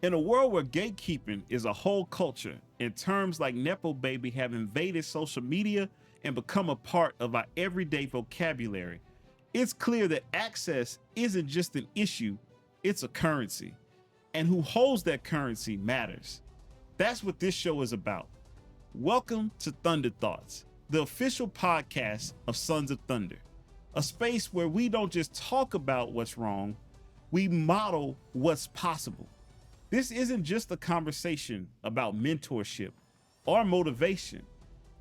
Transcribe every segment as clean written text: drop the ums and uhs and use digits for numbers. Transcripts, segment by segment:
In a world where gatekeeping is a whole culture and terms like Nepo baby have invaded social media and become a part of our everyday vocabulary, it's clear that access isn't just an issue, it's a currency. And who holds that currency matters. That's what this show is about. Welcome to Thunder Thoughts, the official podcast of Sons of Thunder, a space where we don't just talk about what's wrong, we model what's possible. This isn't just a conversation about mentorship or motivation.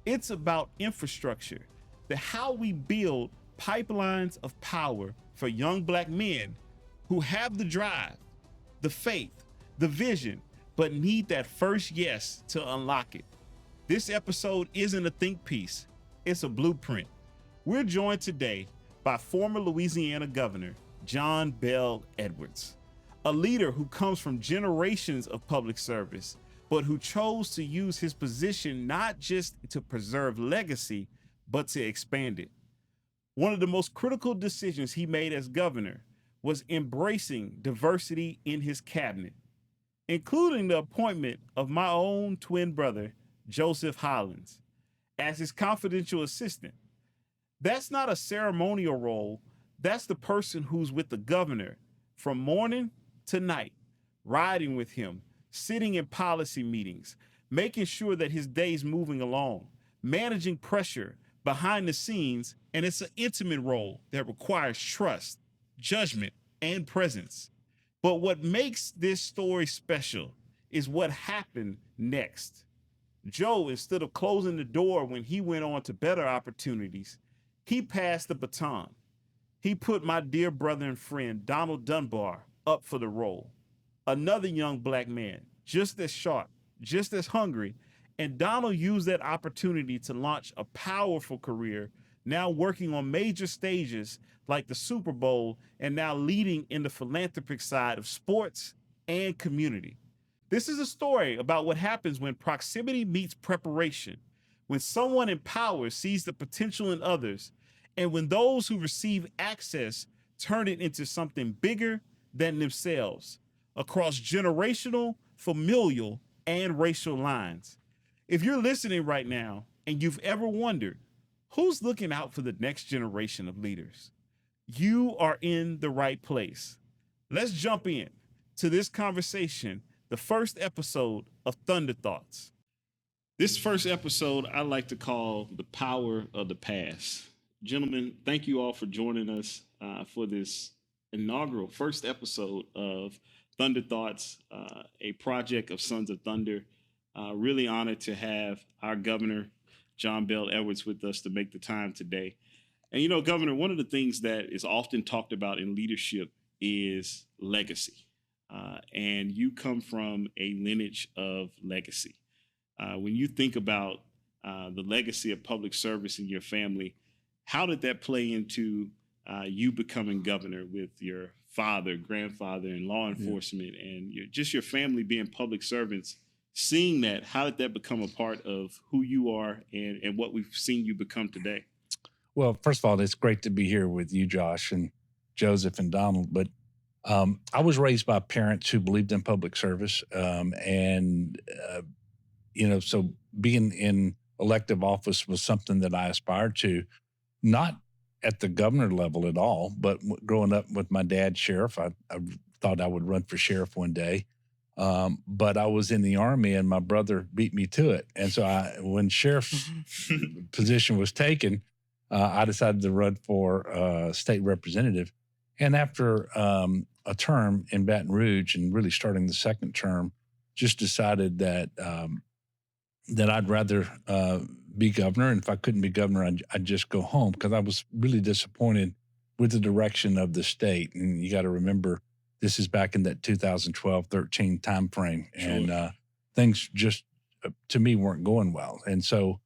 It's about infrastructure, the how we build pipelines of power for young Black men who have the drive, the faith, the vision, but need that first yes to unlock it. This episode isn't a think piece, it's a blueprint. We're joined today by former Louisiana Governor John Bel Edwards, a leader who comes from generations of public service, but who chose to use his position not just to preserve legacy, but to expand it. One of the most critical decisions he made as governor was embracing diversity in his cabinet, including the appointment of my own twin brother, Joseph Hollins, as his confidential assistant. That's not a ceremonial role. That's the person who's with the governor from morning to night, riding with him, sitting in policy meetings, making sure that his day's moving along, managing pressure behind the scenes, and it's an intimate role that requires trust, judgment, and presence. But what makes this story special is what happened next. Joe, instead of closing the door when he went on to better opportunities, he passed the baton. He put my dear brother and friend, Donald Dunbar, up for the role. Another young Black man, just as sharp, just as hungry, and Donald used that opportunity to launch a powerful career, now working on major stages like the Super Bowl and now leading in the philanthropic side of sports and community. This is a story about what happens when proximity meets preparation, when someone in power sees the potential in others, and when those who receive access turn it into something bigger than themselves, across generational, familial, and racial lines. If you're listening right now and you've ever wondered, who's looking out for the next generation of leaders? You are in the right place. Let's jump in to this conversation, the first episode of Thunder Thoughts. This first episode I like to call The Power of the Past. Gentlemen, thank you all for joining us for this inaugural first episode of Thunder Thoughts, a project of Sons of Thunder. Really honored to have our governor, John Bel Edwards, with us to make the time today. And, you know, Governor, one of the things that is often talked about in leadership is legacy. And you come from a lineage of legacy. When you think about the legacy of public service in your family, how did that play into you becoming governor with your father, grandfather, and law enforcement, and just your family being public servants? Seeing that, how did that become a part of who you are and what we've seen you become today? Well, first of all, it's great to be here with you, Josh, and Joseph and Donald. But I was raised by parents who believed in public service. So being in elective office was something that I aspired to, not at the governor level at all, but growing up with my dad, sheriff, I thought I would run for sheriff one day. But I was in the Army and my brother beat me to it. And so when sheriff's position was taken, I decided to run for state representative. And after a term in Baton Rouge and really starting the second term, just decided that I'd rather be governor. And if I couldn't be governor, I'd just go home, because I was really disappointed with the direction of the state. And you got to remember, this is back in that 2012-13 timeframe. Sure. And things just, to me, weren't going well. And so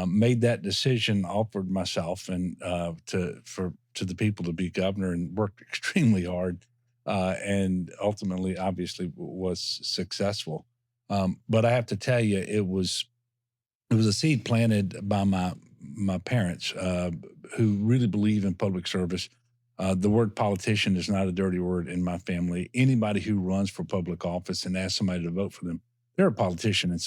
made that decision, offered myself and to the people to be governor, and worked extremely hard, and ultimately, obviously, was successful. But I have to tell you, it was a seed planted by my parents, who really believe in public service. The word politician is not a dirty word in my family. Anybody who runs for public office and asks somebody to vote for them, they're a politician. And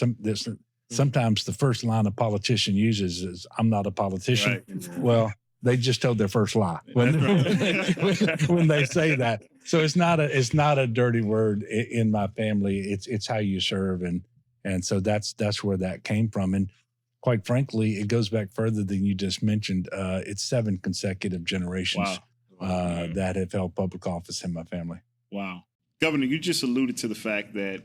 sometimes the first line a politician uses is, "I'm not a politician." Right. Well, they just told their first lie when, when they say that. So it's not a dirty word in my family. It's how you serve, and so that's where that came from. And quite frankly, it goes back further than you just mentioned. It's 7 consecutive generations that have held public office in my family. Wow. Governor, you just alluded to the fact that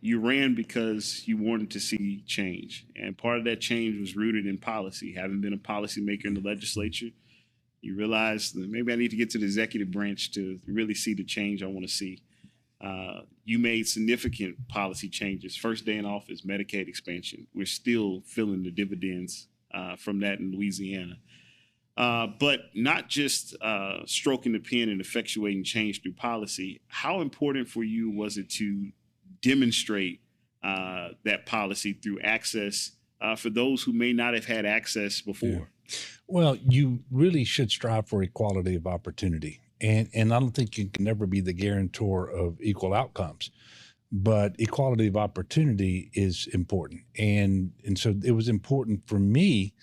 you ran because you wanted to see change. And part of that change was rooted in policy. Having been a policymaker in the legislature, you realized that maybe I need to get to the executive branch to really see the change I want to see. You made significant policy changes. First day in office, Medicaid expansion. We're still feeling the dividends from that in Louisiana. But not just stroking the pen and effectuating change through policy. How important for you was it to demonstrate that policy through access for those who may not have had access before? Yeah. Well, you really should strive for equality of opportunity. And I don't think you can ever be the guarantor of equal outcomes. But equality of opportunity is important. And so it was important for me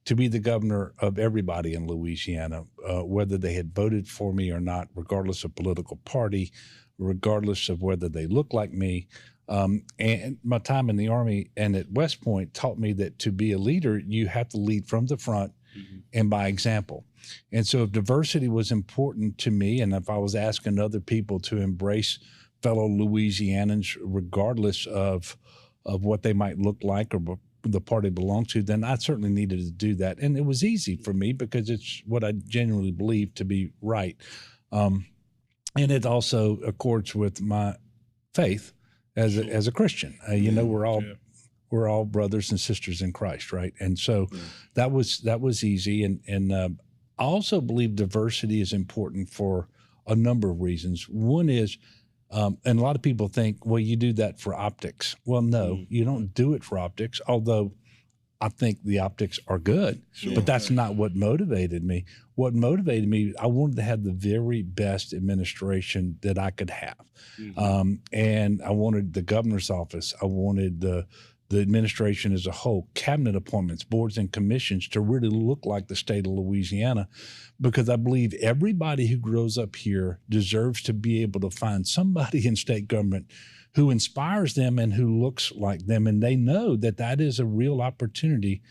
to be the governor of everybody in Louisiana, whether they had voted for me or not, regardless of political party, regardless of whether they look like me. And my time in the Army and at West Point taught me that to be a leader, you have to lead from the front and by example. And so if diversity was important to me, and if I was asking other people to embrace fellow Louisianans, regardless of what they might look like or the party belonged to, then I certainly needed to do that. And it was easy for me because it's what I genuinely believe to be right. And it also accords with my faith as a Christian. We're all brothers and sisters in Christ, right? And so that was easy. And I also believe diversity is important for a number of reasons. One is, and a lot of people think, well, you do that for optics. Well, no, you don't do it for optics, although I think the optics are good, but that's not what motivated me. What motivated me, I wanted to have the very best administration that I could have. And I wanted the governor's office. I wanted the administration as a whole, cabinet appointments, boards and commissions to really look like the state of Louisiana, because I believe everybody who grows up here deserves to be able to find somebody in state government who inspires them and who looks like them, and they know that that is a real opportunity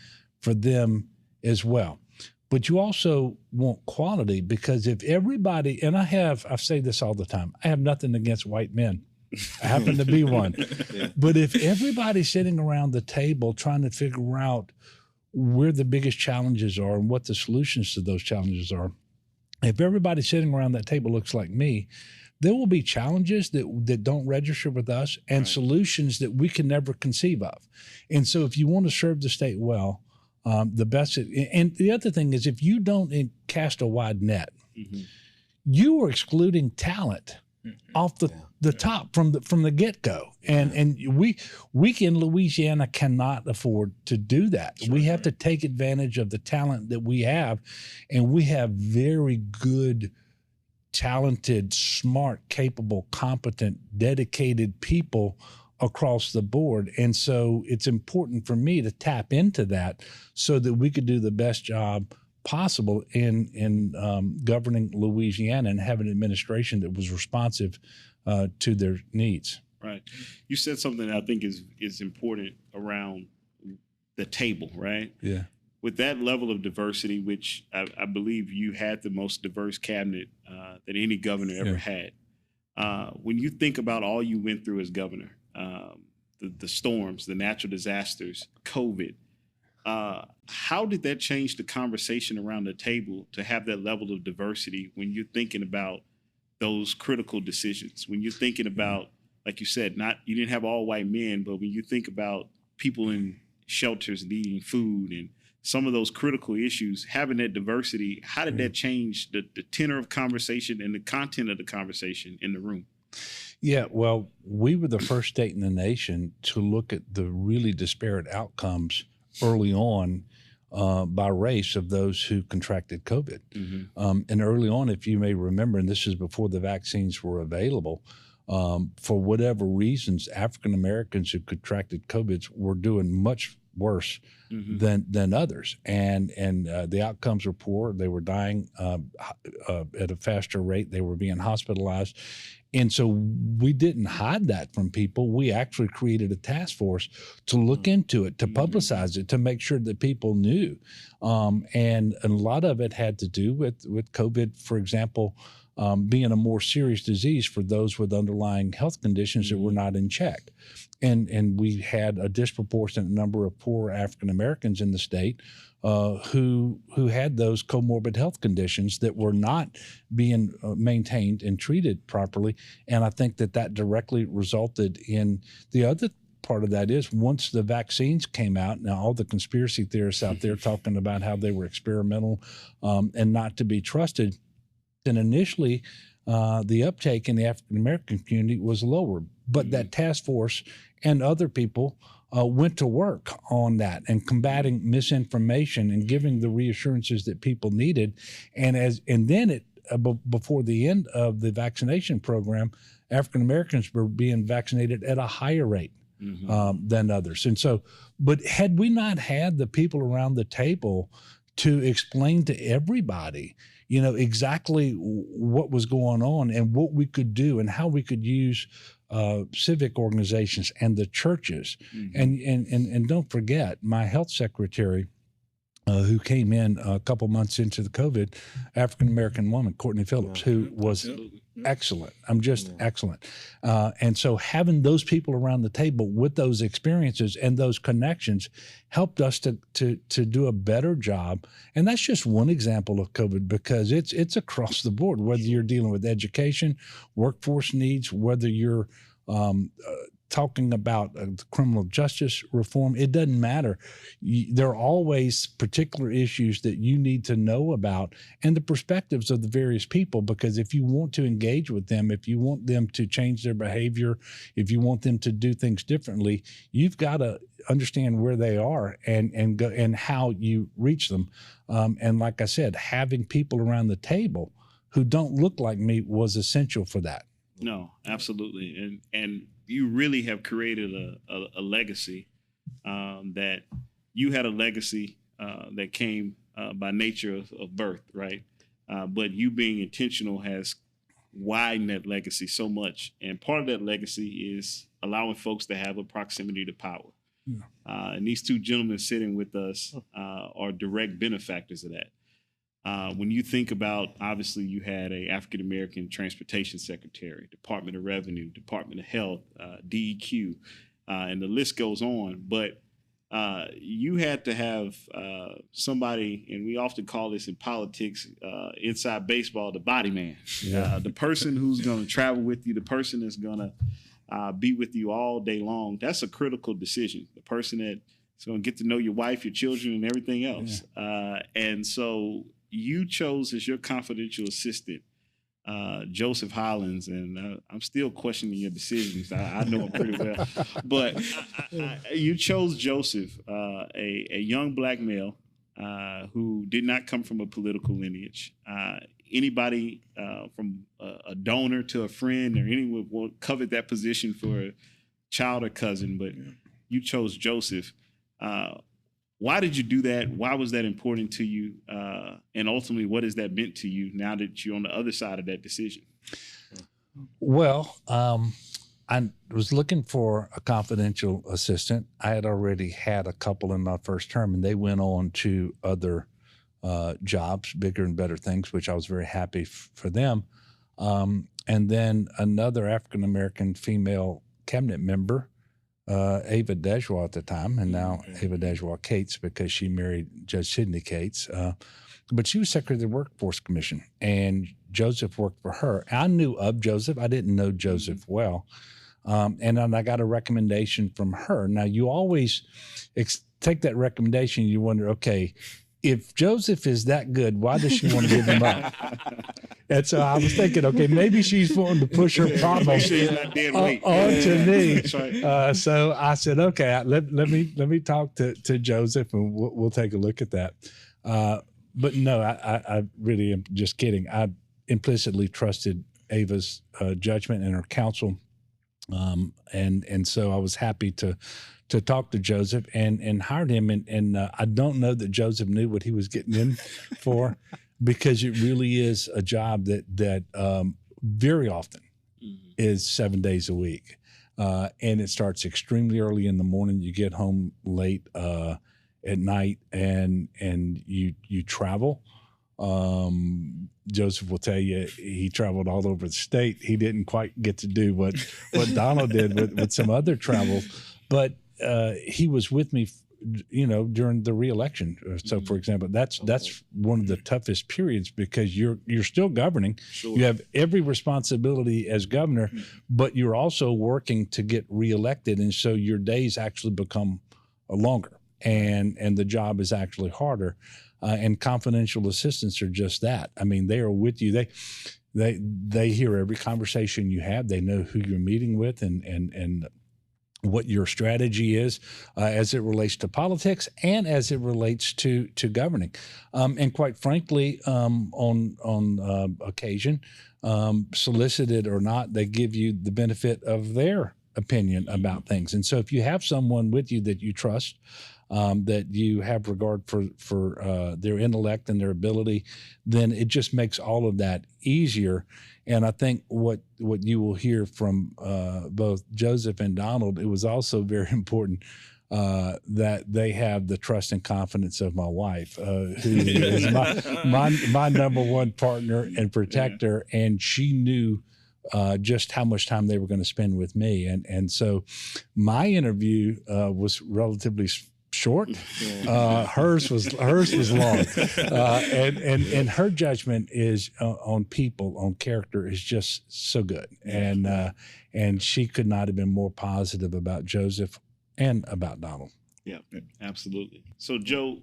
for them as well. But you also want quality, because if everybody, and I say this all the time, I have nothing against white men. I happen to be one. But if everybody's sitting around the table trying to figure out where the biggest challenges are and what the solutions to those challenges are, if everybody sitting around that table looks like me, there will be challenges that don't register with us and solutions that we can never conceive of. And so if you want to serve the state well, the best, and the other thing is, if you don't cast a wide net, you are excluding talent off the top from the get-go. And we in Louisiana cannot afford to do that. We have to take advantage of the talent that we have, and we have very good, talented, smart, capable, competent, dedicated people across the board. And so it's important for me to tap into that so that we could do the best job possible in governing Louisiana and have an administration that was responsive to their needs. Right. You said something that I think is important around the table, right? Yeah. With that level of diversity, which I believe you had the most diverse cabinet that any governor ever had. When you think about all you went through as governor, the storms, the natural disasters, COVID, how did that change the conversation around the table to have that level of diversity when you're thinking about those critical decisions? When you're thinking about, like you said, you didn't have all white men, but when you think about people in shelters needing food and some of those critical issues, having that diversity, how did that change the tenor of conversation and the content of the conversation in the room? Yeah, well, we were the first state in the nation to look at the really disparate outcomes early on by race of those who contracted COVID. And early on, if you may remember, and this is before the vaccines were available, for whatever reasons, African Americans who contracted COVID were doing much worse than others, and the outcomes were poor. They were dying at a faster rate. They were being hospitalized. And so we didn't hide that from people. We actually created a task force to look into it, to publicize it, to make sure that people knew. And a lot of it had to do with COVID, for example, being a more serious disease for those with underlying health conditions that were not in check. And we had a disproportionate number of poor African Americans in the state who had those comorbid health conditions that were not being maintained and treated properly. And I think that directly resulted in the other part of that is once the vaccines came out, now all the conspiracy theorists out there talking about how they were experimental and not to be trusted. And initially, the uptake in the African American community was lower, but that task force and other people went to work on that and combating misinformation and giving the reassurances that people needed. And then before the end of the vaccination program, African Americans were being vaccinated at a higher rate than others. And so, but had we not had the people around the table to explain to everybody, exactly what was going on and what we could do and how we could use civic organizations and the churches. And don't forget, my health secretary, who came in a couple months into the COVID, African-American woman, Courtney Phillips, who was excellent. Excellent. And so having those people around the table with those experiences and those connections helped us to do a better job. And that's just one example of COVID, because it's across the board, whether you're dealing with education, workforce needs, whether you're talking about criminal justice reform, it doesn't matter. There are always particular issues that you need to know about and the perspectives of the various people, because if you want to engage with them, if you want them to change their behavior, if you want them to do things differently, you've got to understand where they are and go and how you reach them. And like I said, having people around the table who don't look like me was essential for that. No, absolutely. And you really have created a legacy that you had a legacy that came by nature of birth, right? But you being intentional has widened that legacy so much. And part of that legacy is allowing folks to have a proximity to power. And these two gentlemen sitting with us are direct benefactors of that. When you think about, obviously, you had a African-American transportation secretary, Department of Revenue, Department of Health, DEQ, and the list goes on. But you had to have somebody, and we often call this in politics, inside baseball, the body man, the person who's going to travel with you, the person that's going to be with you all day long. That's a critical decision. The person that's going to get to know your wife, your children, and everything else. And so you chose as your confidential assistant, Joseph Hollins, and I'm still questioning your decisions. I know him pretty well, but you chose Joseph, a young black male who did not come from a political lineage. Anybody from a donor to a friend or anyone will covet that position for a child or cousin, but you chose Joseph. Why did you do that? Why was that important to you? And ultimately, what has that meant to you now that you're on the other side of that decision? Well, I was looking for a confidential assistant. I had already had a couple in my first term, and they went on to other jobs, bigger and better things, which I was very happy for them. And then another African-American female cabinet member, Ava Dejois at the time, and now Ava Dejois Cates, because she married Judge Sidney Cates. But she was Secretary of the Workforce Commission, and Joseph worked for her. I knew of Joseph. I didn't know Joseph well. And then I got a recommendation from her. Now, you always take that recommendation, you wonder, okay, if Joseph is that good, why does she want to give him up? And so I was thinking, okay, maybe she's wanting to push her problem onto me. So I said, okay, let me talk to Joseph, and we'll take a look at that. But no, I really am just kidding. I implicitly trusted Ava's judgment and her counsel, and so I was happy to talk to Joseph and hired him. And I don't know that Joseph knew what he was getting in for, because it really is a job that very often is 7 days a week. And it starts extremely early in the morning. You get home late at night, and you travel. Joseph will tell you he traveled all over the state. He didn't quite get to do what Donald did with some other travel, but he was with me, during the re-election. So, for example, that's one of the toughest periods, because you're still governing. Sure. You have every responsibility as governor, but you're also working to get re-elected, and so your days actually become longer, and the job is actually harder. And confidential assistants are just that. I mean, they are with you. They hear every conversation you have. They know who you're meeting with, and what your strategy is as it relates to politics and as it relates to governing. And quite frankly, on occasion, solicited or not, they give you the benefit of their opinion about things. And so if you have someone with you that you trust, that you have regard for their intellect and their ability, then it just makes all of that easier. And I think what you will hear from both Joseph and Donald, it was also very important that they have the trust and confidence of my wife, who is my number one partner and protector, and she knew just how much time they were going to spend with me. And so my interview was relatively short. Hers was long, and her judgment is on people, on character, is just so good. And she could not have been more positive about Joseph and about Donald. Yeah, absolutely. So Joe,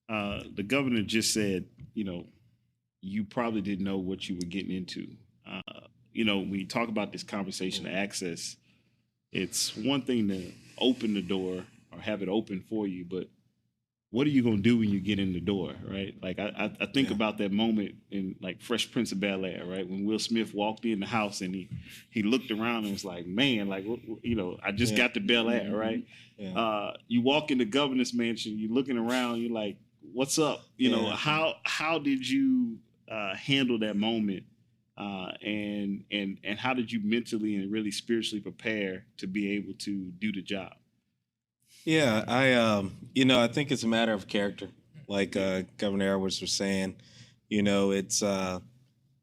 the governor just said, you probably didn't know what you were getting into. When you talk about this conversation of access, it's one thing to open the door or have it open for you, but what are you going to do when you get in the door, right? Like I think about that moment in like Fresh Prince of Bel-Air, right? When Will Smith walked in the house and he looked around and was like, man, like, I just got to Bel-Air, right? Yeah. You walk in the governor's mansion, you're looking around, you're like, what's up? How did you handle that moment? And how did you mentally and really spiritually prepare to be able to do the job? Yeah, I think it's a matter of character. Like Governor Edwards was saying, it's I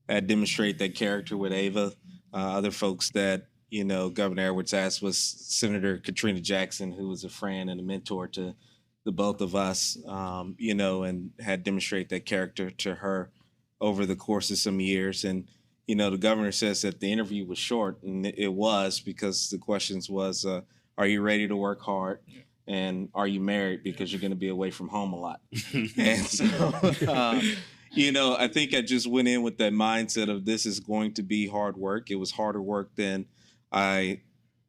demonstrate that character with Ava. Other folks that, Governor Edwards asked was Senator Katrina Jackson, who was a friend and a mentor to the both of us, and had demonstrated that character to her over the course of some years. And, the governor says that the interview was short, and it was, because the questions was, are you ready to work hard? Yeah. And are you married, because you're going to be away from home a lot? And so, I think I just went in with that mindset of this is going to be hard work. It was harder work than I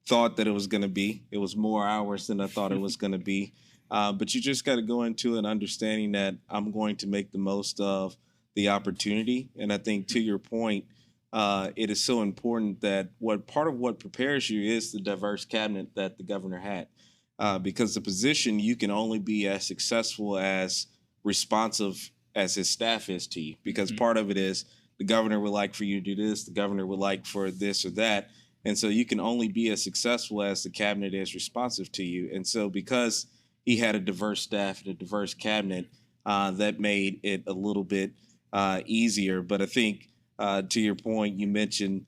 thought that it was going to be. It was more hours than I thought it was going to be. But you just got to go into it understanding that I'm going to make the most of the opportunity. And I think, to your point, it is so important that part of what prepares you is the diverse cabinet that the governor had. Because the position, you can only be as successful as responsive as his staff is to you. Because part of it is the governor would like for you to do this, the governor would like for this or that. And so you can only be as successful as the cabinet is responsive to you. And so because he had a diverse staff and a diverse cabinet, that made it a little bit easier. But I think to your point, you mentioned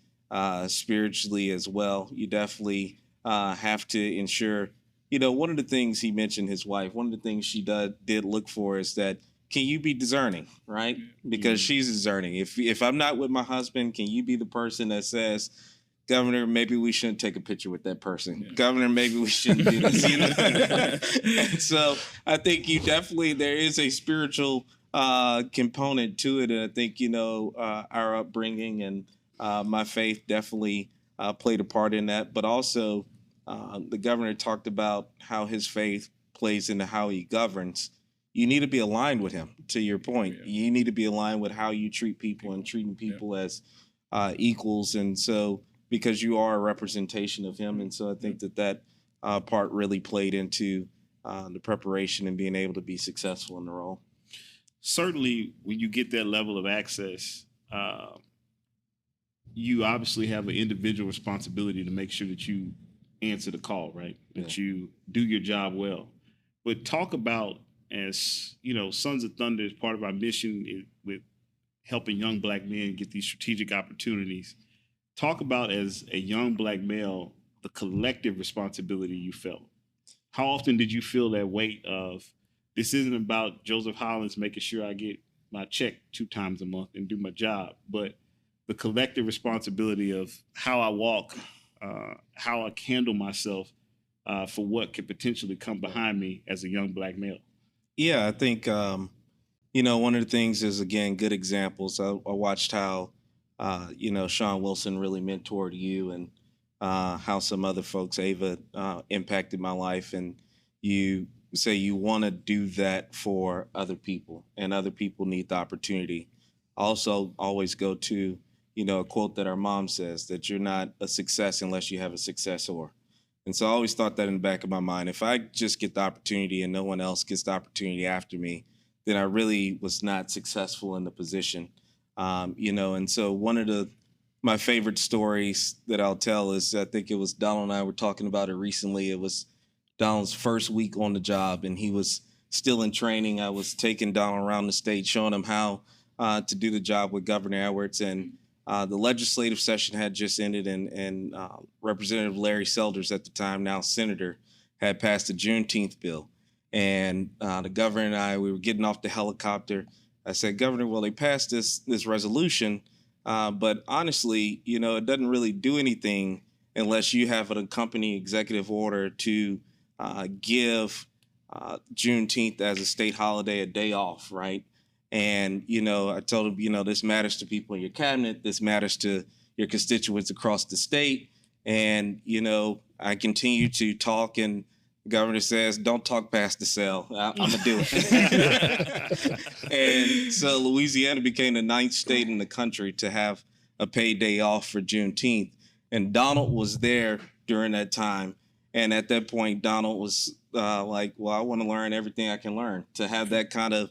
spiritually as well. You definitely have to ensure. One of the things he mentioned, his wife, one of the things she did look for is that, can you be discerning, right? Because she's discerning. If I'm not with my husband, can you be the person that says, Governor, maybe we shouldn't take a picture with that person. Yeah. Governor, maybe we shouldn't do this. You know? And so I think there is a spiritual component to it. And I think, our upbringing and my faith definitely played a part in that. But also the governor talked about how his faith plays into how he governs. You need to be aligned with him, to your point. Yeah. You need to be aligned with how you treat people and treating people as equals. And so, because you are a representation of him. And so I think that part really played into the preparation and being able to be successful in the role. Certainly, when you get that level of access, you obviously have an individual responsibility to make sure that you answer the call, right? That you do your job well. But talk about, as Sons of Thunder is part of our mission with helping young Black men get these strategic opportunities. Talk about, as a young Black male, the collective responsibility you felt. How often did you feel that weight of, this isn't about Joseph Hollins making sure I get my check 2 times a month and do my job, but the collective responsibility of how I walk, how I handle myself for what could potentially come behind me as a young Black male? Yeah, I think, one of the things is, again, good examples. I watched how, Sean Wilson really mentored you, and how some other folks, Ava, impacted my life. And you say you want to do that for other people, and other people need the opportunity. Also, always go to, a quote that our mom says, that you're not a success unless you have a successor. And so I always thought that in the back of my mind. If I just get the opportunity and no one else gets the opportunity after me, then I really was not successful in the position. And so one of my favorite stories that I'll tell is, I think it was Donald and I were talking about it recently. It was Donald's first week on the job, and he was still in training. I was taking Donald around the state, showing him how to do the job with Governor Edwards. And the legislative session had just ended, and Representative Larry Selders, at the time, now Senator, had passed a Juneteenth bill. And the governor and I, we were getting off the helicopter. I said, Governor, well, they passed this resolution, but honestly, it doesn't really do anything unless you have an accompanying executive order to give Juneteenth as a state holiday a day off, right? And, I told him, this matters to people in your cabinet. This matters to your constituents across the state. And, I continue to talk, and the governor says, don't talk past the cell. I'm going to do it. And so Louisiana became the 9th state in the country to have a paid day off for Juneteenth. And Donald was there during that time. And at that point, Donald was like, well, I want to learn everything I can learn. To have that kind of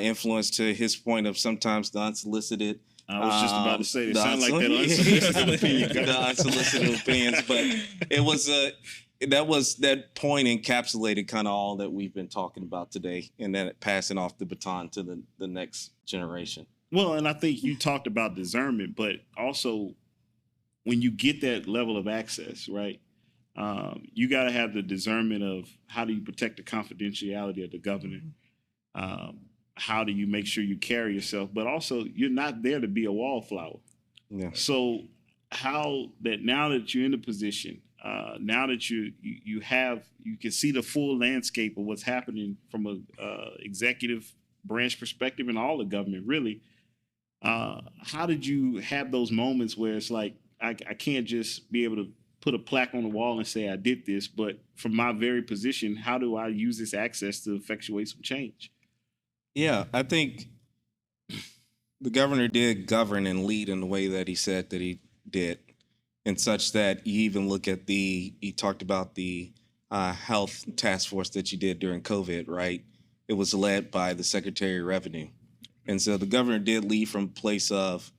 influence, to his point of sometimes the unsolicited. I was just about to say, it sounded like that unsolicited opinion. The unsolicited opinions, but it was that point encapsulated kind of all that we've been talking about today, and then passing off the baton to the next generation. Well, and I think you talked about discernment, but also when you get that level of access, right? You got to have the discernment of, how do you protect the confidentiality of the governor? How do you make sure you carry yourself? But also, you're not there to be a wallflower. Yeah. So how that, now that you're in the position, now that you can see the full landscape of what's happening from a executive branch perspective and all the government, really, how did you have those moments where it's like, I can't just be able to put a plaque on the wall and say I did this, but from my very position, how do I use this access to effectuate some change? Yeah, I think the governor did govern and lead in the way that he said that he did, and such that you even look at he talked about the health task force that you did during COVID, right? It was led by the Secretary of Revenue. And so the governor did lead from a place of,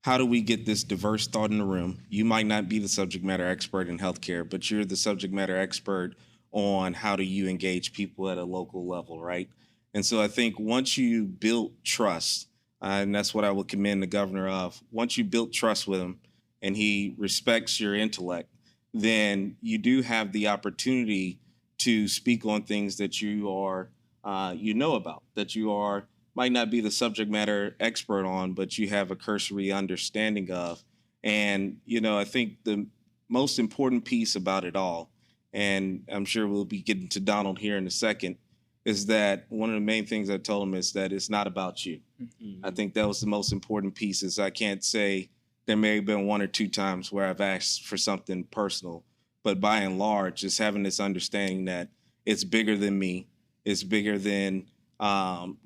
how do we get this diverse thought in the room? You might not be the subject matter expert in healthcare, but you're the subject matter expert on how do you engage people at a local level, right? And so I think once you build trust, and that's what I would commend the governor of, once you build trust with him and he respects your intellect, then you do have the opportunity to speak on things that you are, about, that you might not be the subject matter expert on, but you have a cursory understanding of. And, I think the most important piece about it all, and I'm sure we'll be getting to Donald here in a second, is that one of the main things I told him is that it's not about you. Mm-hmm. I think that was the most important piece. Is I can't say there may have been one or two times where I've asked for something personal, but by and large, just having this understanding that it's bigger than me, it's bigger than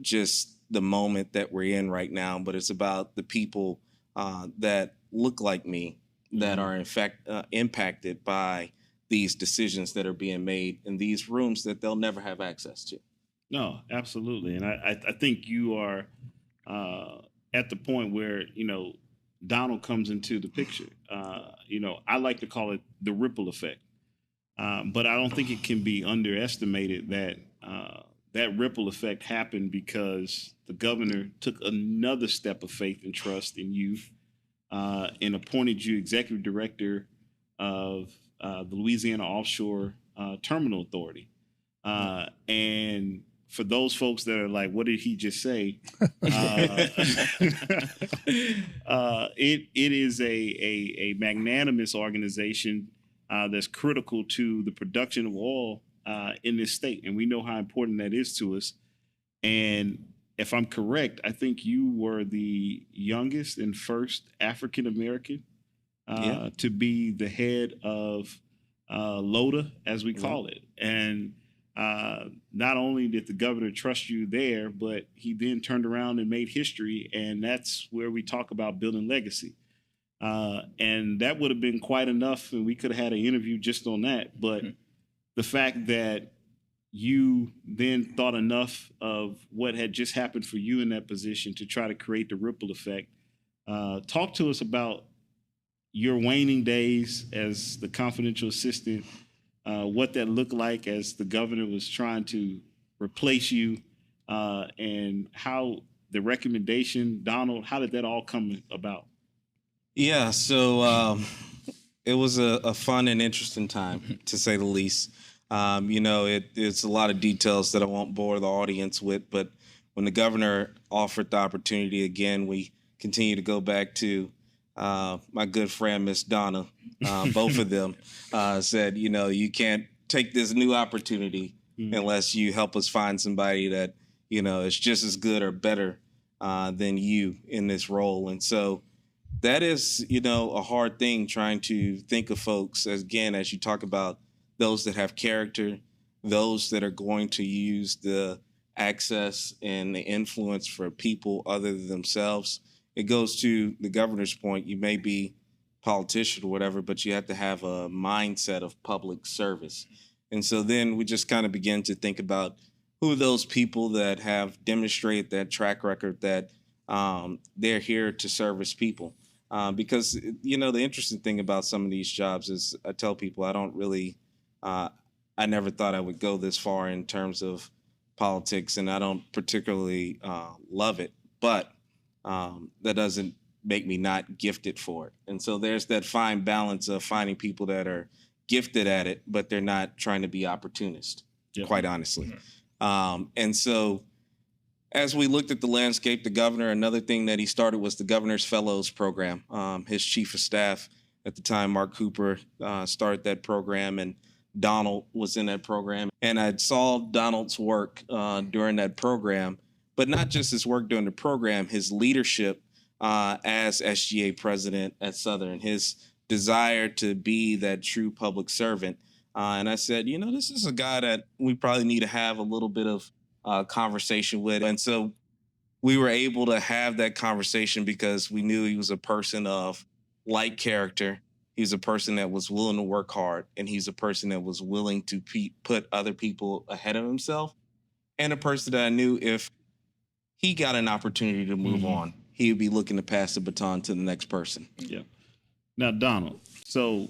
just the moment that we're in right now, but it's about the people that look like me that are in fact impacted by these decisions that are being made in these rooms that they'll never have access to. No, absolutely. And I think you are at the point where, Donald comes into the picture. I like to call it the ripple effect. But I don't think it can be underestimated that that ripple effect happened because the governor took another step of faith and trust in you and appointed you executive director of the Louisiana Offshore Terminal Authority. And for those folks that are like, what did he just say? It is a magnanimous organization that's critical to the production of oil in this state. And we know how important that is to us. And if I'm correct, I think you were the youngest and first African-American to be the head of LOTA, as we call it. And not only did the governor trust you there, but he then turned around and made history. And that's where we talk about building legacy. And that would have been quite enough. And we could have had an interview just on that. But the fact that you then thought enough of what had just happened for you in that position to try to create the ripple effect. Talk to us about your waning days as the confidential assistant, what that looked like as the governor was trying to replace you, and how the recommendation, Donald, how did that all come about? Yeah, so it was a fun and interesting time, to say the least. It's a lot of details that I won't bore the audience with, but when the governor offered the opportunity again, we continue to go back to my good friend, Miss Donna. Both of them said, you can't take this new opportunity unless you help us find somebody that, is just as good or better than you in this role. And so that is, a hard thing, trying to think of folks, as you talk about those that have character, those that are going to use the access and the influence for people other than themselves. It goes to the governor's point. You may be a politician or whatever, but you have to have a mindset of public service. And so then we just kind of begin to think about who are those people that have demonstrated that track record that they're here to service people. Because, the interesting thing about some of these jobs is I tell people I don't really, I never thought I would go this far in terms of politics, and I don't particularly love it, but that doesn't make me not gifted for it. And so there's that fine balance of finding people that are gifted at it, but they're not trying to be opportunist, quite honestly. And so as we looked at the landscape, the governor, another thing that he started was the Governor's Fellows Program. His chief of staff at the time, Mark Cooper, started that program, and Donald was in that program. And I saw Donald's work during that program, but not just his work during the program, his leadership as SGA president at Southern, his desire to be that true public servant. And I said, this is a guy that we probably need to have a little bit of conversation with. And so we were able to have that conversation because we knew he was a person of light character. He's a person that was willing to work hard, and he's a person that was willing to put other people ahead of himself, and a person that I knew if he got an opportunity to move on, he would be looking to pass the baton to the next person. Yeah. Now, Donald, so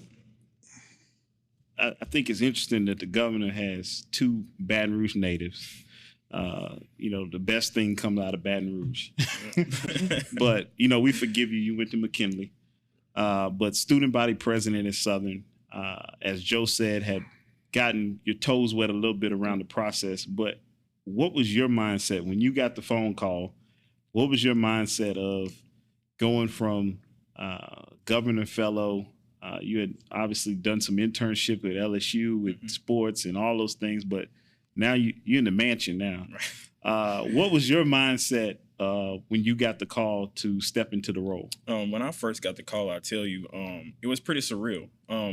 I think it's interesting that the governor has two Baton Rouge natives. The best thing comes out of Baton Rouge. But, we forgive you. You went to McKinley. But student body president at Southern, as Joe said, had gotten your toes wet a little bit around the process. But what was your mindset when you got the phone call? What was your mindset of going from governor fellow. You had obviously done some internship at LSU with sports and all those things, but now you're in the mansion now. What was your mindset when you got the call to step into the role? When I first got the call, I tell you, it was pretty surreal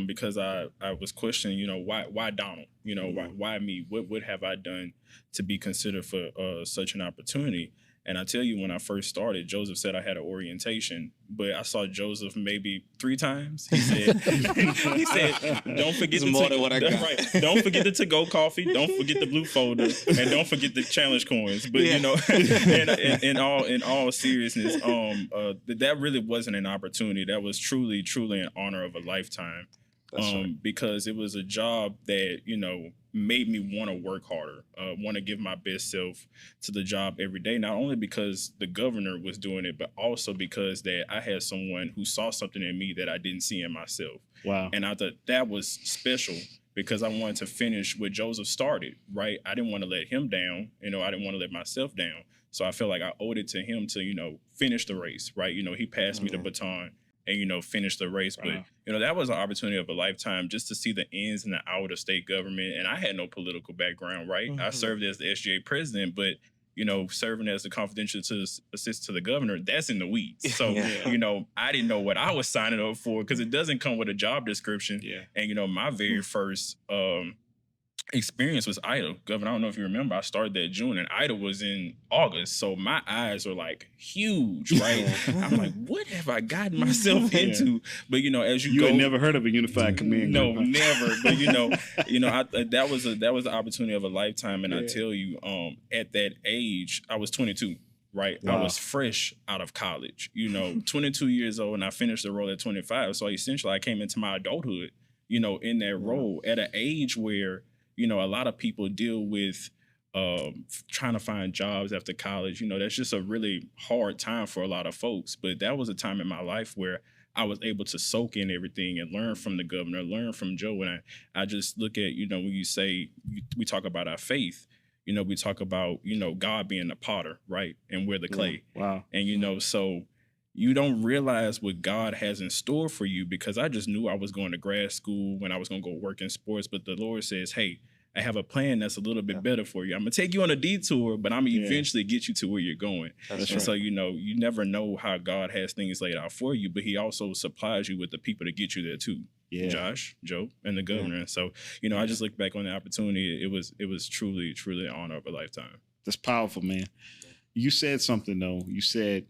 because I was questioning, why Donald? Why me? What have I done to be considered for such an opportunity? And I tell you, when I first started, Joseph said I had an orientation, but I saw Joseph maybe 3 times. He said, "Don't forget Don't forget the to-go coffee. Don't forget the blue folder, and don't forget the challenge coins." But in all seriousness, that really wasn't an opportunity. That was truly an honor of a lifetime. Because it was a job that, made me want to work harder, want to give my best self to the job every day, not only because the governor was doing it, but also because that I had someone who saw something in me that I didn't see in myself. Wow. And I thought that was special because I wanted to finish what Joseph started, right? I didn't want to let him down. I didn't want to let myself down. So I felt like I owed it to him to, finish the race, right? He passed me the baton and, finish the race. But, that was an opportunity of a lifetime just to see the ins and the outs of state government. And I had no political background, right? I served as the SGA president, but, serving as the confidential assistant to the governor, that's in the weeds. So, I didn't know what I was signing up for because it doesn't come with a job description. Yeah. And, my very first experience was Ida. Governor, I don't know if you remember, I started that June and Ida was in August. So my eyes are like huge, right? I'm like, what have I gotten myself into? But as you go, had never heard of a unified command no, group. never. But that was the opportunity of a lifetime. And I tell you, at that age, I was 22. Right. Wow. I was fresh out of college, 22 years old, and I finished the role at 25. So essentially I came into my adulthood, in that role at an age where a lot of people deal with trying to find jobs after college. That's just a really hard time for a lot of folks. But that was a time in my life where I was able to soak in everything and learn from the governor, learn from Joe. And I just look at, when you say, we talk about our faith, we talk about, God being the potter, right? And we're the clay. Wow. And, so you don't realize what God has in store for you because I just knew I was going to grad school when I was going to go work in sports. But the Lord says, hey, I have a plan that's a little bit better for you. I'm going to take you on a detour, but I'm going to eventually get you to where you're going. That's right. So, you never know how God has things laid out for you, but he also supplies you with the people to get you there too. Yeah. Josh, Joe, and the governor. So, I just look back on the opportunity. It was truly an honor of a lifetime. That's powerful, man. You said something though. You said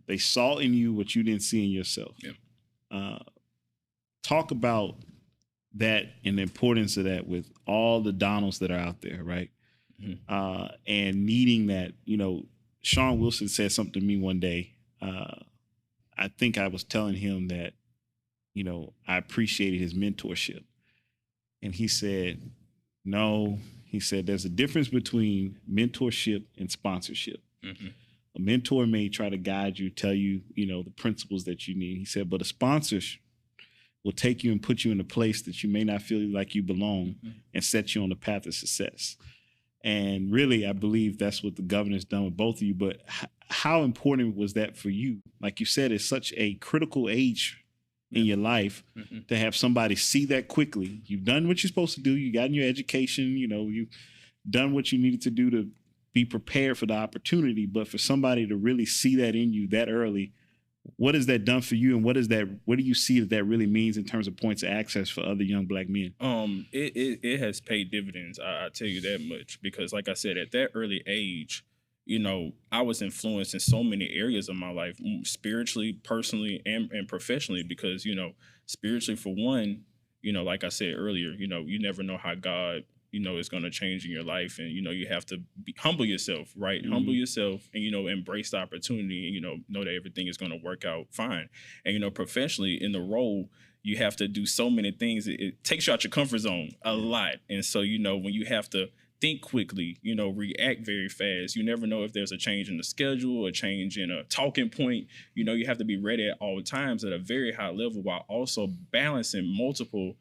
they saw in you what you didn't see in yourself. Yeah. Talk about that and the importance of that with all the Donalds that are out there, right? Mm-hmm. And needing that, Sean Wilson said something to me one day. I think I was telling him that, I appreciated his mentorship. And he said, no, he said, there's a difference between mentorship and sponsorship. Mm-hmm. A mentor may try to guide you, tell you, the principles that you need. He said, but a sponsor will take you and put you in a place that you may not feel like you belong and set you on the path of success. And really, I believe that's what the governor's done with both of you. But how important was that for you? Like you said, it's such a critical age in your life to have somebody see that quickly. You've done what you're supposed to do. You got in your education, you've done what you needed to do to be prepared for the opportunity. But for somebody to really see that in you that early, what has that done for you, and what do you see that really means in terms of points of access for other young Black men? It has paid dividends. I tell you that much, because like I said, at that early age, I was influenced in so many areas of my life, spiritually, personally, and professionally, because, spiritually, for one, like I said earlier, you never know how God, is going to change in your life. And, you have to humble yourself, right? Mm-hmm. Humble yourself and, embrace the opportunity and, know that everything is going to work out fine. And, professionally in the role, you have to do so many things. It takes you out your comfort zone a lot. And so, when you have to think quickly, react very fast, you never know if there's a change in the schedule, a change in a talking point. You have to be ready at all times at a very high level while also balancing multiple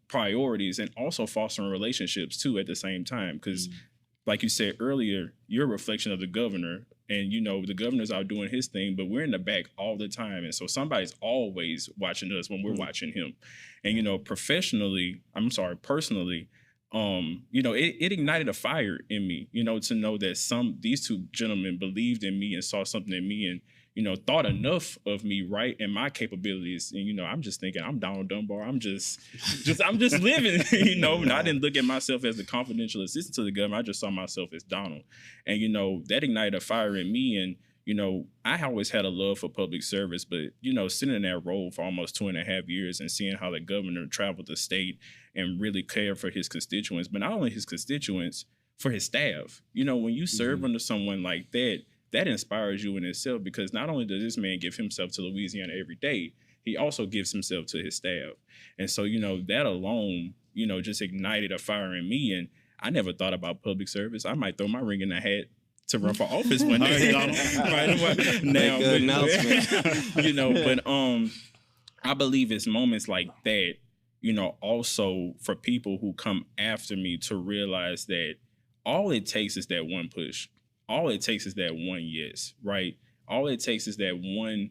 priorities and also fostering relationships too at the same time. Because like you said earlier, you're a reflection of the governor And, you know, the governor's out doing his thing, but we're in the back all the time. And so somebody's always watching us when we're watching him. And, you know, personally, you know, it ignited a fire in me, you know, to know that these two gentlemen believed in me and saw something in me and, you know, thought enough of me, right, and my capabilities. And, you know, I'm just thinking, I'm Donald Dunbar. I'm just living, you know. And I didn't look at myself as the confidential assistant to the governor. I just saw myself as Donald. And, you know, that ignited a fire in me. And, you know, I always had a love for public service, but, you know, sitting in that role for almost 2.5 years and seeing how the governor traveled the state and really cared for his constituents, but not only his constituents, for his staff. You know, when you serve under someone like that, that inspires you in itself, because not only does this man give himself to Louisiana every day, he also gives himself to his staff. And so, you know, that alone, you know, just ignited a fire in me. And I never thought about public service. I might throw my ring in the hat to run for office one day. Now, good announcement. You know, but I believe it's moments like that, you know, also for people who come after me to realize that all it takes is that one push. All it takes is that one yes, right? All it takes is that one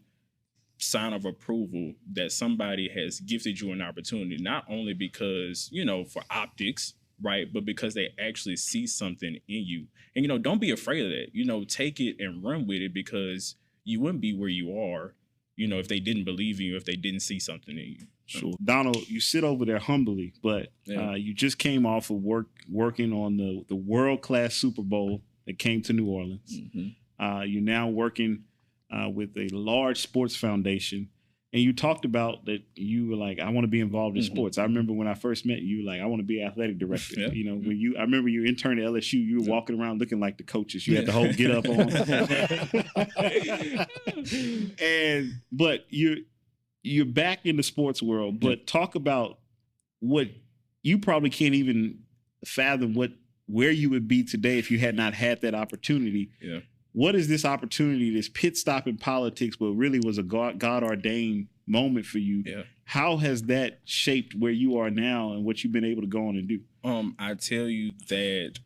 sign of approval that somebody has gifted you an opportunity, not only because, you know, for optics, right, but because they actually see something in you. And, you know, don't be afraid of that. You know, take it and run with it, because you wouldn't be where you are, you know, if they didn't believe in you, if they didn't see something in you. Sure. Donald, you sit over there humbly, but you just came off of working on the world-class Super Bowl that came to New Orleans. You're now working with a large sports foundation. And you talked about that you were like, I want to be involved in sports. I remember when I first met you, like, I want to be athletic director. You know, when I remember you interned at LSU, you were walking around looking like the coaches. You had the whole get up on. But you're back in the sports world, but talk about what you probably can't even fathom where you would be today if you had not had that opportunity. Yeah. What is this opportunity, this pit stop in politics, but really was a God-ordained moment for you? Yeah. How has that shaped where you are now and what you've been able to go on and do? I tell you that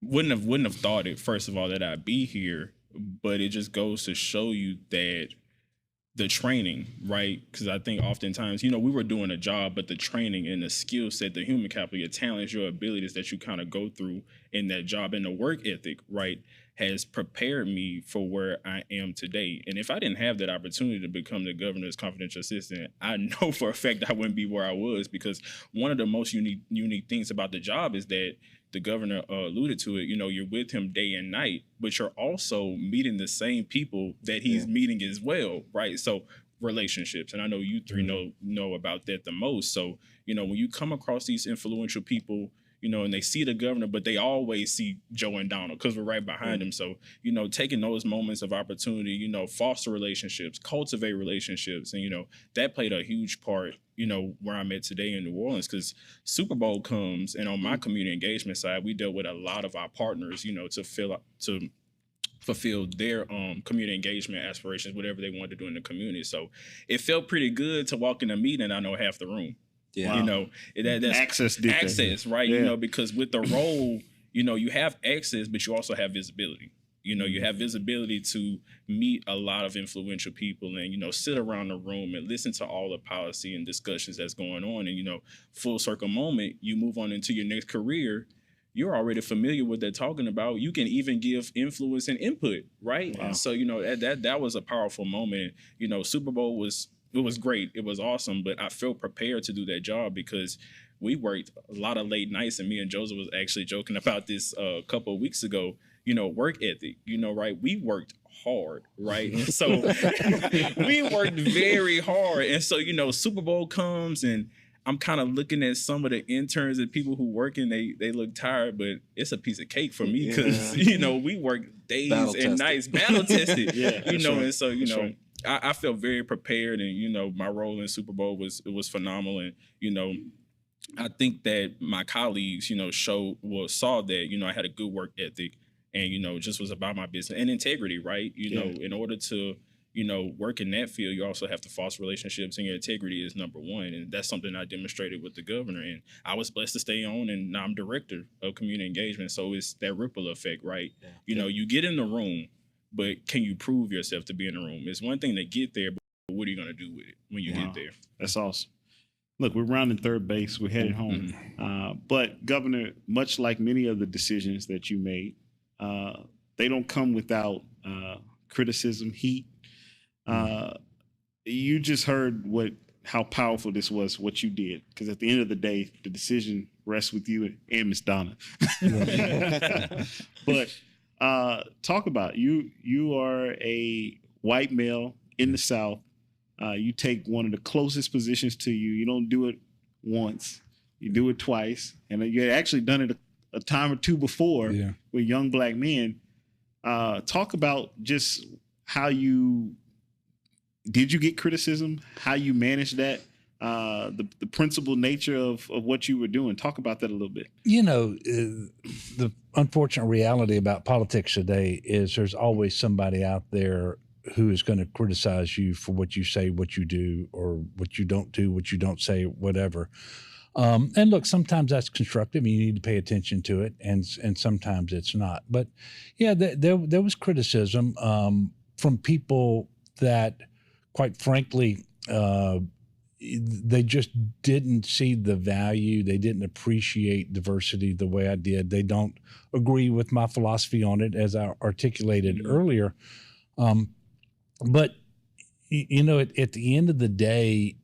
wouldn't have thought it, first of all, that I'd be here, but it just goes to show you that the training, right? Because I think oftentimes, you know, we were doing a job, but the training and the skill set, the human capital, your talents, your abilities that you kind of go through in that job and the work ethic, right, has prepared me for where I am today. And if I didn't have that opportunity to become the governor's confidential assistant, I know for a fact I wouldn't be where I was, because one of the most unique things about the job is that the governor alluded to it, you know, you're with him day and night, but you're also meeting the same people that he's meeting as well, right? So relationships, and I know you three know about that the most. So, you know, when you come across these influential people, you know, and they see the governor, but they always see Joe and Donald because we're right behind them. So, you know, taking those moments of opportunity, you know, foster relationships, cultivate relationships. And, you know, that played a huge part, you know, where I'm at today in New Orleans, because Super Bowl comes, and on my community engagement side, we dealt with a lot of our partners, you know, to fulfill their community engagement aspirations, whatever they wanted to do in the community. So it felt pretty good to walk in a meeting and I know half the room. Yeah. You know, that's access, right? Yeah. You know, because with the role, you know, you have access, but you also have visibility. You know, you have visibility to meet a lot of influential people and, you know, sit around the room and listen to all the policy and discussions that's going on. And, you know, full circle moment, you move on into your next career, you're already familiar with what they're talking about. You can even give influence and input, right? Wow. And so, you know, that was a powerful moment. You know, Super Bowl was great. It was awesome, but I felt prepared to do that job because we worked a lot of late nights, and me and Joseph was actually joking about this a couple of weeks ago. You know, work ethic, you know, right? We worked hard, right? And so we worked very hard. And so, you know, Super Bowl comes and I'm kind of looking at some of the interns and people who working, they look tired, but it's a piece of cake for me because, you know, we work days and nights, battle tested, you know, right. And so, you know, I felt very prepared, and, you know, my role in Super Bowl was phenomenal. And, you know, I think that my colleagues, you know, saw that, you know, I had a good work ethic and, you know, just was about my business and integrity, right? You know, in order to, work in that field, you also have to foster relationships, and your integrity is number one. And that's something I demonstrated with the governor. And I was blessed to stay on, and now I'm director of community engagement. So it's that ripple effect, right? Yeah. You get in the room, but can you prove yourself to be in the room? It's one thing to get there, but what are you going to do with it when you get there? That's awesome. Look, we're rounding third base. We're headed home. But Governor, much like many of the decisions that you made, they don't come without criticism, heat. You just heard how powerful this was, what you did. Because at the end of the day, the decision rests with you and Miss Donna. But talk about it. You are a white male in the South. You take one of the closest positions to you. You don't do it once. You do it twice. And you had actually done it a time or two before with young black men. Talk about just how did you get criticism, how you managed that, the principal nature of what you were doing. Talk about that a little bit. The unfortunate reality about politics today is there's always somebody out there who is going to criticize you for what you say, what you do, or what you don't do, what you don't say, whatever. And look, sometimes that's constructive and you need to pay attention to it, and sometimes it's not. But yeah, there was criticism from people that, quite frankly, they just didn't see the value. They didn't appreciate diversity the way I did. They don't agree with my philosophy on it, as I articulated earlier. But at the end of the day,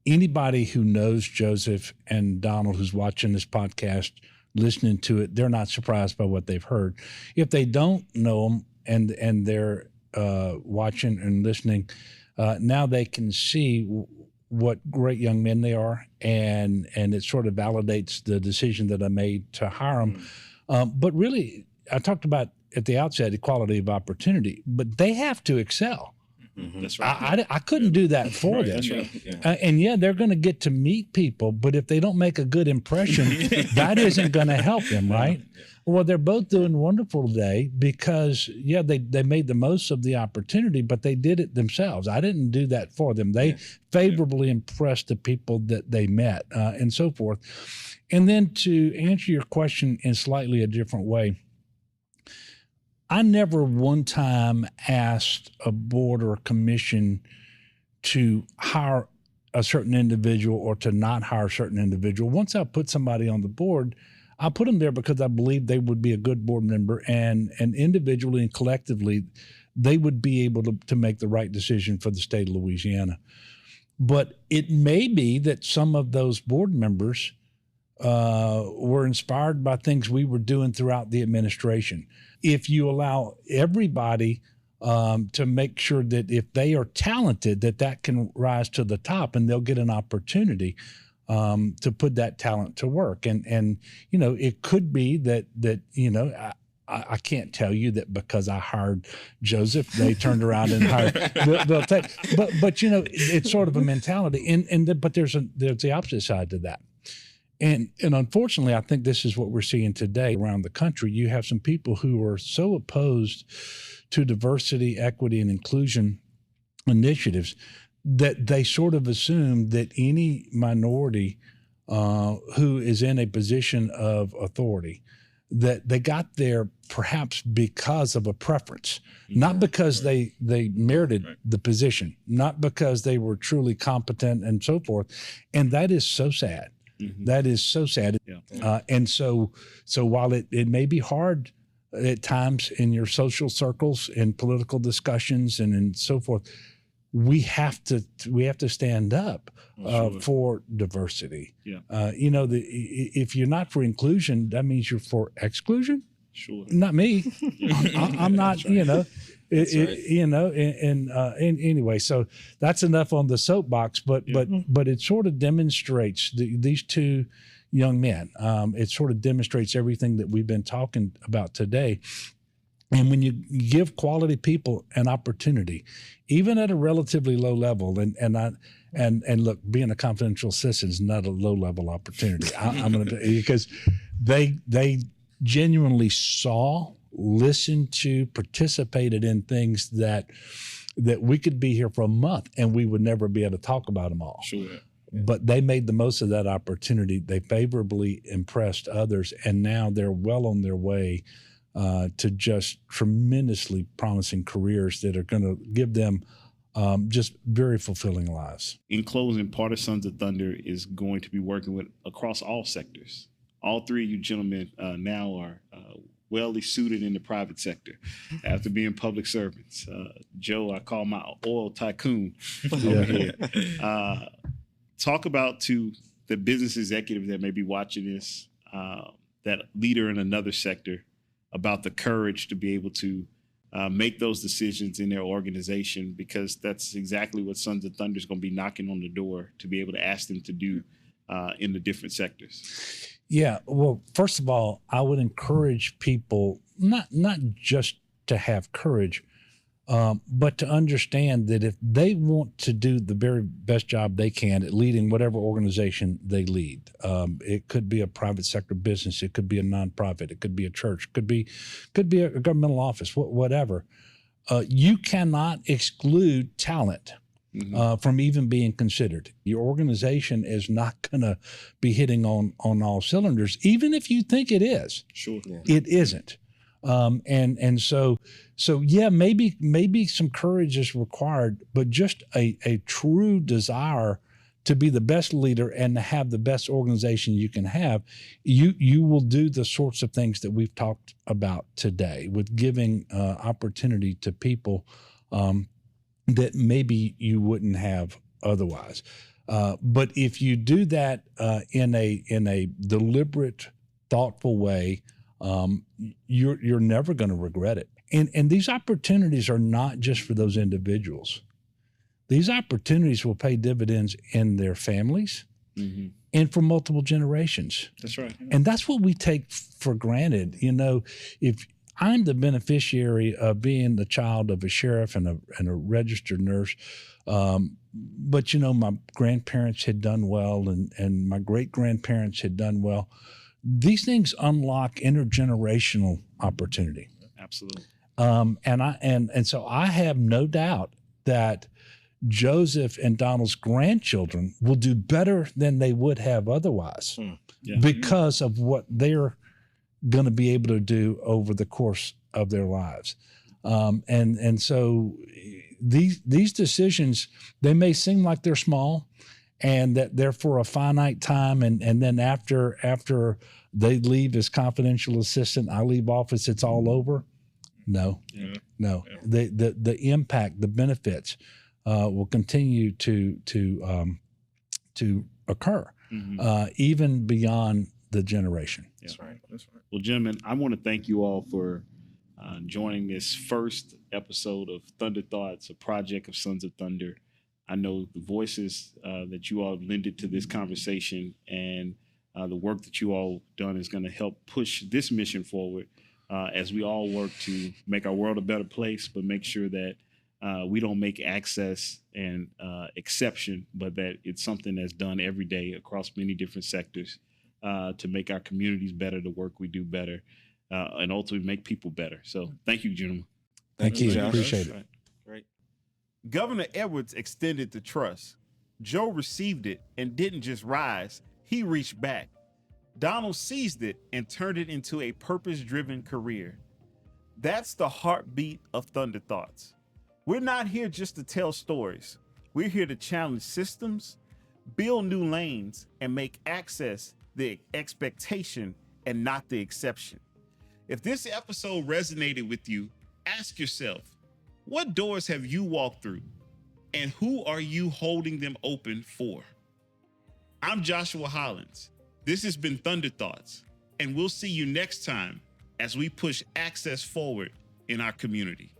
anybody who knows Joseph and Donald, who's watching this podcast, listening to it, they're not surprised by what they've heard. If they don't know them and they're watching and listening, now they can see what great young men they are, and it sort of validates the decision that I made to hire them. But really, I talked about at the outset equality of opportunity, but they have to excel. That's right. I couldn't do that for them. Right. And they're going to get to meet people, but if they don't make a good impression, that isn't going to help them, right? Yeah. Well, they're both doing wonderful today because, they made the most of the opportunity, but they did it themselves. I didn't do that for them. They favorably impressed the people that they met, and so forth. And then to answer your question in slightly a different way, I never one time asked a board or a commission to hire a certain individual or to not hire a certain individual. Once I put somebody on the board, I put them there because I believed they would be a good board member, and individually and collectively, they would be able to make the right decision for the state of Louisiana. But it may be that some of those board members were inspired by things we were doing throughout the administration. If you allow everybody to make sure that if they are talented, that can rise to the top and they'll get an opportunity to put that talent to work. And it could be that I can't tell you that because I hired Joseph, they turned around and hired. They'll take, but it's sort of a mentality. But there's the opposite side to that. And unfortunately, I think this is what we're seeing today around the country. You have some people who are so opposed to diversity, equity, and inclusion initiatives that they sort of assume that any minority who is in a position of authority, that they got there perhaps because of a preference, not because they merited the position, not because they were truly competent and so forth. And that is so sad. Mm-hmm. That is so sad. Yeah. And so while it may be hard at times in your social circles and political discussions and so forth, we have to stand up for diversity. Yeah. If you're not for inclusion, that means you're for exclusion. Sure. Not me. I'm not. Right. Anyway, so that's enough on the soapbox. But it sort of demonstrates these two young men. It sort of demonstrates everything that we've been talking about today. And when you give quality people an opportunity, even at a relatively low level, and look, being a confidential citizen is not a low level opportunity. I'm going to, because they genuinely saw listened to, participated in things that we could be here for a month and we would never be able to talk about them all. Sure. But they made the most of that opportunity. They favorably impressed others, and now they're well on their way to just tremendously promising careers that are going to give them just very fulfilling lives. In closing, part of Sons of Thunder is going to be working with across all sectors. All three of you gentlemen now are well suited in the private sector after being public servants. Joe, I call my oil tycoon over here. Talk about to the business executive that may be watching this, that leader in another sector, about the courage to be able to make those decisions in their organization, because that's exactly what Sons of Thunder is going to be knocking on the door to be able to ask them to do in the different sectors. Yeah. Well, first of all, I would encourage people not just to have courage, but to understand that if they want to do the very best job they can at leading whatever organization they lead, it could be a private sector business, it could be a nonprofit, it could be a church, could be a governmental office, whatever. You cannot exclude talent from even being considered. Your organization is not going to be hitting on all cylinders, even if you think it is. Sure. Yeah. It isn't. So yeah, maybe some courage is required, but just a true desire to be the best leader and to have the best organization you can have, you will do the sorts of things that we've talked about today with giving opportunity to people that maybe you wouldn't have otherwise. But if you do that in a deliberate, thoughtful way, you're never going to regret it. And these opportunities are not just for those individuals. These opportunities will pay dividends in their families and for multiple generations. That's right. And that's what we take for granted. You know, if I'm the beneficiary of being the child of a sheriff and a registered nurse, but, you know, my grandparents had done well and my great-grandparents had done well. These things unlock intergenerational opportunity. Absolutely. And so I have no doubt that Joseph and Donald's grandchildren will do better than they would have otherwise because of what they're going to be able to do over the course of their lives. And so these decisions, they may seem like they're small and that they're for a finite time. And then after they leave as confidential assistant, I leave office, it's all over. No. The impact, the benefits will continue to occur even beyond the generation. That's right. Well, gentlemen, I want to thank you all for joining this first episode of Thunder Thoughts, a project of Sons of Thunder. I know the voices that you all lended to this conversation and the work that you all done is going to help push this mission forward as we all work to make our world a better place, but make sure that we don't make access an exception, but that it's something that's done every day across many different sectors to make our communities better, the work we do better, and ultimately make people better. So thank you, gentlemen. Thank you. Josh. Appreciate it. Great. Governor Edwards extended the trust. Joe received it and didn't just rise, he reached back. Donald seized it and turned it into a purpose-driven career. That's the heartbeat of Thunder Thoughts. We're not here just to tell stories. We're here to challenge systems, build new lanes, and make access the expectation and not the exception. If this episode resonated with you, ask yourself, what doors have you walked through and who are you holding them open for? I'm Joshua Hollins. This has been Thunder Thoughts, and we'll see you next time as we push access forward in our community.